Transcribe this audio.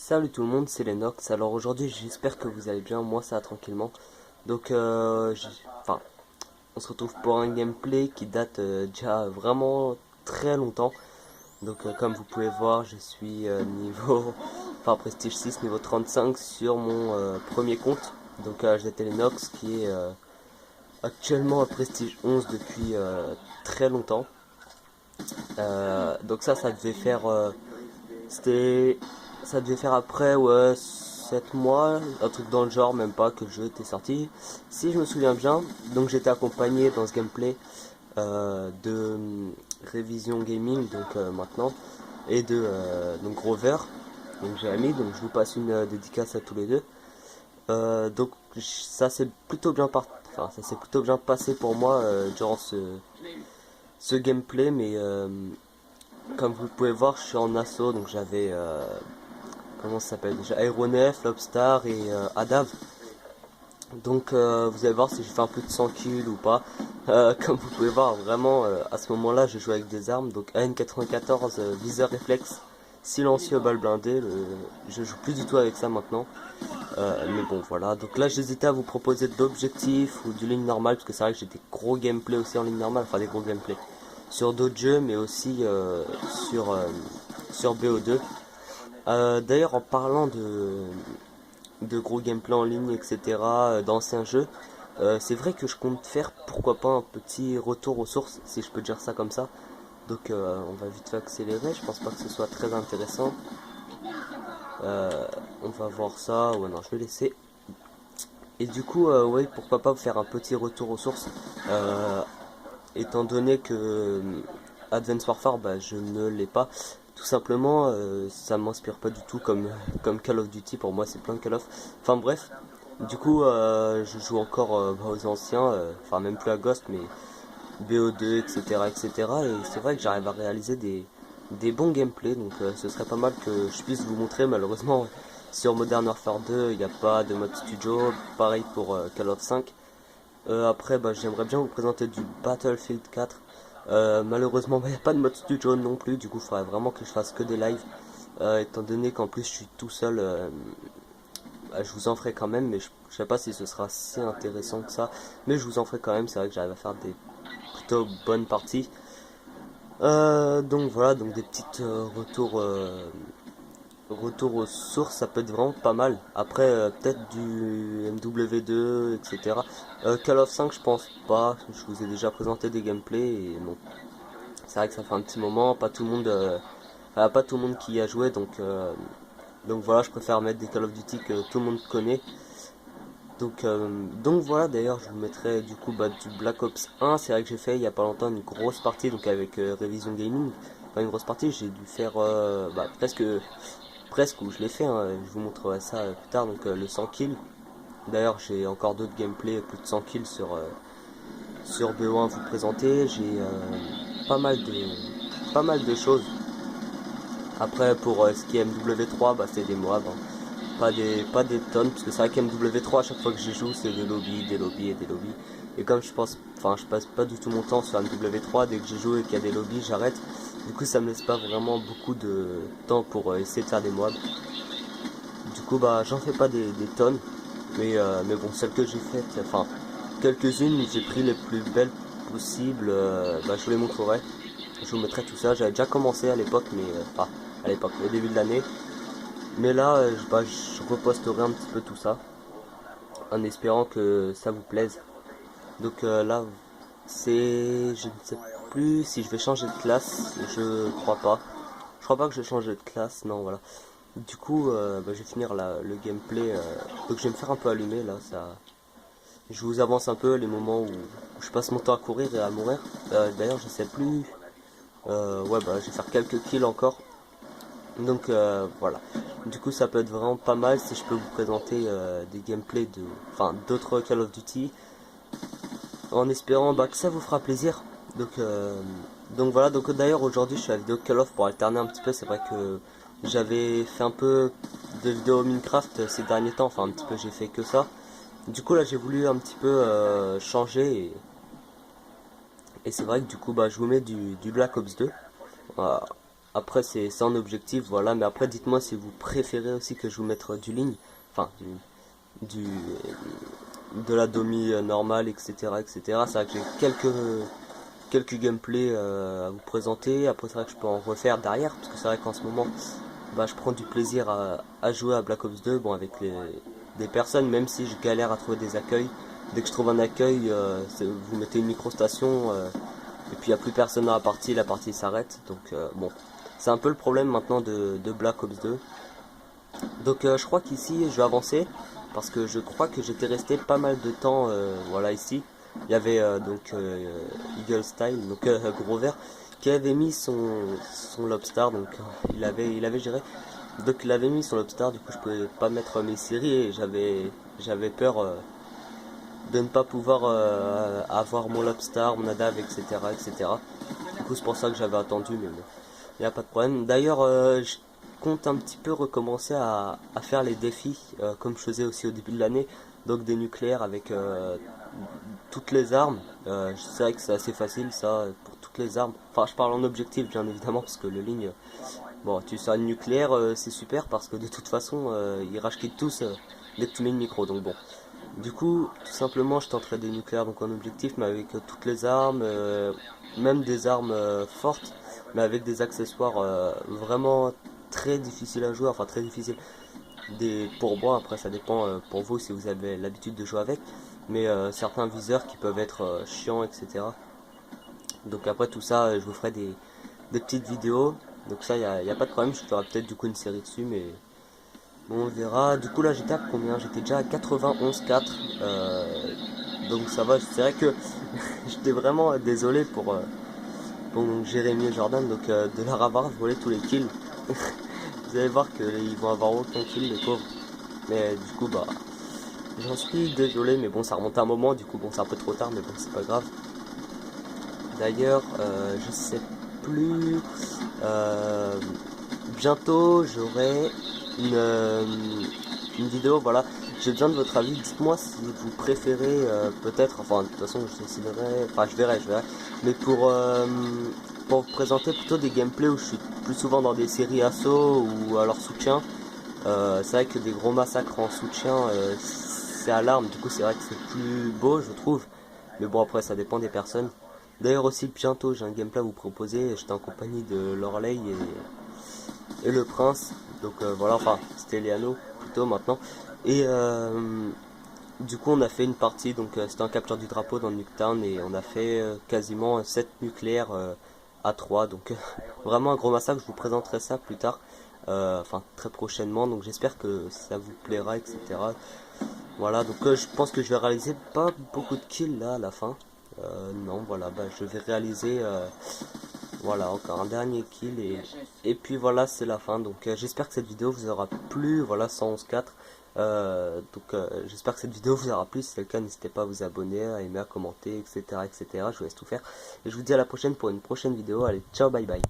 Salut tout le monde, c'est Lennox. Alors aujourd'hui, j'espère que vous allez bien. Moi, ça va tranquillement. Donc, on se retrouve pour un gameplay qui date déjà vraiment très longtemps. Donc, comme vous pouvez voir, je suis niveau, Prestige 6, niveau 35 sur mon premier compte. Donc, j'étais Lennox qui est actuellement à Prestige 11 depuis très longtemps. Donc ça devait faire C'était. Ça devait faire après, ouais, 7 mois, un truc dans le genre, même pas, que le jeu était sorti. Si je me souviens bien, donc j'étais accompagné dans ce gameplay de Révision Gaming, donc maintenant, et de donc Rover, donc j'ai ami, donc je vous passe une dédicace à tous les deux. Donc ça s'est plutôt bien ça s'est plutôt bien passé pour moi durant ce gameplay, mais comme vous pouvez voir, je suis en assaut, donc j'avais comment ça s'appelle déjà, Aéronef, Lobstar et Adav. Donc vous allez voir si je fais un peu de 100 kills ou pas. Comme vous pouvez voir, vraiment à ce moment-là, je joue avec des armes. Donc AN94, viseur réflexe, silencieux, balle blindée. Je joue plus du tout avec ça maintenant. Mais bon, voilà. Donc là, j'hésitais à vous proposer d'objectifs ou de ligne normale, parce que c'est vrai que j'ai des gros gameplays aussi en ligne normale, enfin des gros gameplays sur d'autres jeux, mais aussi sur, sur BO2. D'ailleurs, en parlant de gros gameplay en ligne, etc., d'anciens jeux, c'est vrai que je compte faire, pourquoi pas, un petit retour aux sources, si je peux dire ça comme ça. Donc, on va vite fait accélérer, je pense pas que ce soit très intéressant. On va voir ça, ouais, non, je vais laisser. Et du coup, ouais, pourquoi pas faire un petit retour aux sources, euh, étant donné que Advanced Warfare, bah, je ne l'ai pas. Tout simplement, ça m'inspire pas du tout comme Call of Duty. Pour moi, c'est plein de Call of. Enfin bref, du coup, je joue encore aux anciens, enfin même plus à Ghost, mais BO2, etc., etc. Et cetera. Et c'est vrai que j'arrive à réaliser des bons gameplays, donc ce serait pas mal que je puisse vous montrer. Malheureusement, sur Modern Warfare 2, il n'y a pas de mode studio. Pareil pour Call of 5. Après, bah, j'aimerais bien vous présenter du Battlefield 4. Malheureusement, bah, il n'y a pas de mode studio non plus, du coup, il faudrait vraiment que je fasse que des lives. Étant donné qu'en plus je suis tout seul, bah, je vous en ferai quand même, mais je sais pas si ce sera si intéressant que ça. Mais je vous en ferai quand même, c'est vrai que j'arrive à faire des plutôt bonnes parties. Donc voilà, donc des petites retour aux sources, ça peut être vraiment pas mal. Après, peut-être du MW2, etc. Call of 5, je pense pas. Je vous ai déjà présenté des gameplays et bon, c'est vrai que ça fait un petit moment. Pas tout le monde qui y a joué, donc voilà, je préfère mettre des Call of Duty que tout le monde connaît. Donc voilà, d'ailleurs, je vous mettrai du coup du Black Ops 1. C'est vrai que j'ai fait il y a pas longtemps une grosse partie, donc avec Révision Gaming. Pas une grosse partie, j'ai dû faire presque où je l'ai fait, hein. Je vous montrerai ça plus tard, donc le 100 kills. D'ailleurs, j'ai encore d'autres gameplays, plus de 100 kills sur BO1 à vous présenter. J'ai pas mal de choses. Après, pour ce qui est MW3, bah, c'est des mois, hein. Pas des tonnes, parce que c'est vrai qu'MW3, à chaque fois que j'y joue, c'est des lobbies, des lobbies et des lobbies. Et comme je passe pas du tout mon temps sur MW3, dès que j'y joue et qu'il y a des lobbies, j'arrête. Du coup, ça me laisse pas vraiment beaucoup de temps pour essayer de faire des mois. Du coup, bah, j'en fais pas des tonnes, mais bon, celles que j'ai faites, enfin, quelques-unes, j'ai pris les plus belles possibles, bah, je vous les montrerai. Je vous mettrai tout ça. J'avais déjà commencé à l'époque, à l'époque, au début de l'année. Mais là, je reposterai un petit peu tout ça, en espérant que ça vous plaise. Donc là, je ne sais plus si je vais changer de classe, je crois pas. Je crois pas que je vais changer de classe, non, voilà. Du coup, bah, je vais finir le gameplay. Donc je vais me faire un peu allumer là. Je vous avance un peu les moments où je passe mon temps à courir et à mourir. D'ailleurs, je sais plus. Ouais, bah, je vais faire quelques kills encore. Donc voilà. Du coup, ça peut être vraiment pas mal si je peux vous présenter des gameplays d'autres Call of Duty, en espérant bah, que ça vous fera plaisir. Donc, euh, donc voilà. Donc d'ailleurs, aujourd'hui, je suis à la vidéo Call of pour alterner un petit peu. C'est vrai que j'avais fait un peu de vidéos Minecraft ces derniers temps. Enfin, un petit peu, j'ai fait que ça. Du coup, là, j'ai voulu un petit peu changer. Et c'est vrai que du coup, bah, je vous mets du Black Ops 2. Voilà. Après c'est en objectif, voilà, mais après dites-moi si vous préférez aussi que je vous mette du ligne, enfin du de la domi normale, etc. etc. C'est vrai que j'ai quelques gameplays à vous présenter. Après c'est vrai que je peux en refaire derrière, parce que c'est vrai qu'en ce moment bah, je prends du plaisir à jouer à Black Ops 2, bon avec des personnes, même si je galère à trouver des accueils. Dès que je trouve un accueil, vous mettez une micro-station, et puis il n'y a plus personne dans la partie s'arrête. Donc bon, c'est un peu le problème maintenant de Black Ops 2. Donc je crois qu'ici je vais avancer, parce que je crois que j'étais resté pas mal de temps, voilà ici. Il y avait donc Eagle Style, donc gros vert, qui avait mis son lobster, donc il avait géré. Donc il avait mis son lobster, du coup je pouvais pas mettre mes séries et j'avais peur de ne pas pouvoir avoir mon lobster, mon adav, etc. etc. Du coup c'est pour ça que j'avais attendu, mais bon, il n'y a pas de problème. D'ailleurs je compte un petit peu recommencer à faire les défis comme je faisais aussi au début de l'année, donc des nucléaires avec toutes les armes. C'est vrai que c'est assez facile ça pour toutes les armes. Enfin je parle en objectif bien évidemment, parce que le ligne, bon tu sors une nucléaire, c'est super parce que de toute façon ils rage quittent tous dès que tu mets une micro, donc bon. Du coup, tout simplement, je tenterai des nucléaires donc en objectif, mais avec toutes les armes, même des armes fortes, mais avec des accessoires vraiment très difficiles à jouer, enfin très difficiles. Pour moi, après ça dépend pour vous si vous avez l'habitude de jouer avec, mais certains viseurs qui peuvent être chiants, etc. Donc après tout ça, je vous ferai des petites vidéos, donc ça, y a pas de problème, je ferai peut-être du coup une série dessus, mais bon, on verra. Du coup là j'étais à combien? J'étais déjà à 91,4. Donc ça va, c'est vrai que j'étais vraiment désolé pour donc, Jérémy et Jordan, donc de leur avoir volé tous les kills. Vous allez voir qu'ils vont avoir aucun kill, les pauvres. Mais du coup bah j'en suis désolé, mais bon ça remonte à un moment, du coup bon c'est un peu trop tard, mais bon c'est pas grave. D'ailleurs je sais plus, euh, bientôt j'aurai une vidéo, voilà. J'ai besoin de votre avis, dites-moi si vous préférez peut-être, enfin de toute façon je déciderai, enfin je verrai, mais pour vous présenter plutôt des gameplays où je suis plus souvent dans des séries assaut ou alors soutien. C'est vrai que des gros massacres en soutien, c'est à l'arme, du coup c'est vrai que c'est plus beau je trouve, mais bon après ça dépend des personnes. D'ailleurs aussi bientôt j'ai un gameplay à vous proposer, j'étais en compagnie de Loreley et le prince, donc voilà, enfin c'était Léano plutôt maintenant, et du coup on a fait une partie, donc c'était en capture du drapeau dans le Nuketown, et on a fait quasiment 7 nucléaires à 3, donc vraiment un gros massacre. Je vous présenterai ça plus tard, enfin très prochainement, donc j'espère que ça vous plaira, etc. Voilà, donc je pense que je vais réaliser pas beaucoup de kills là à la fin. Non, voilà, bah, je vais réaliser voilà, encore un dernier kill, et puis voilà, c'est la fin. Donc j'espère que cette vidéo vous aura plu, voilà, 111.4. Donc j'espère que cette vidéo vous aura plu. Si c'est le cas, n'hésitez pas à vous abonner, à aimer, à commenter, etc., etc. Je vous laisse tout faire, et je vous dis à la prochaine pour une prochaine vidéo. Allez, ciao, bye bye.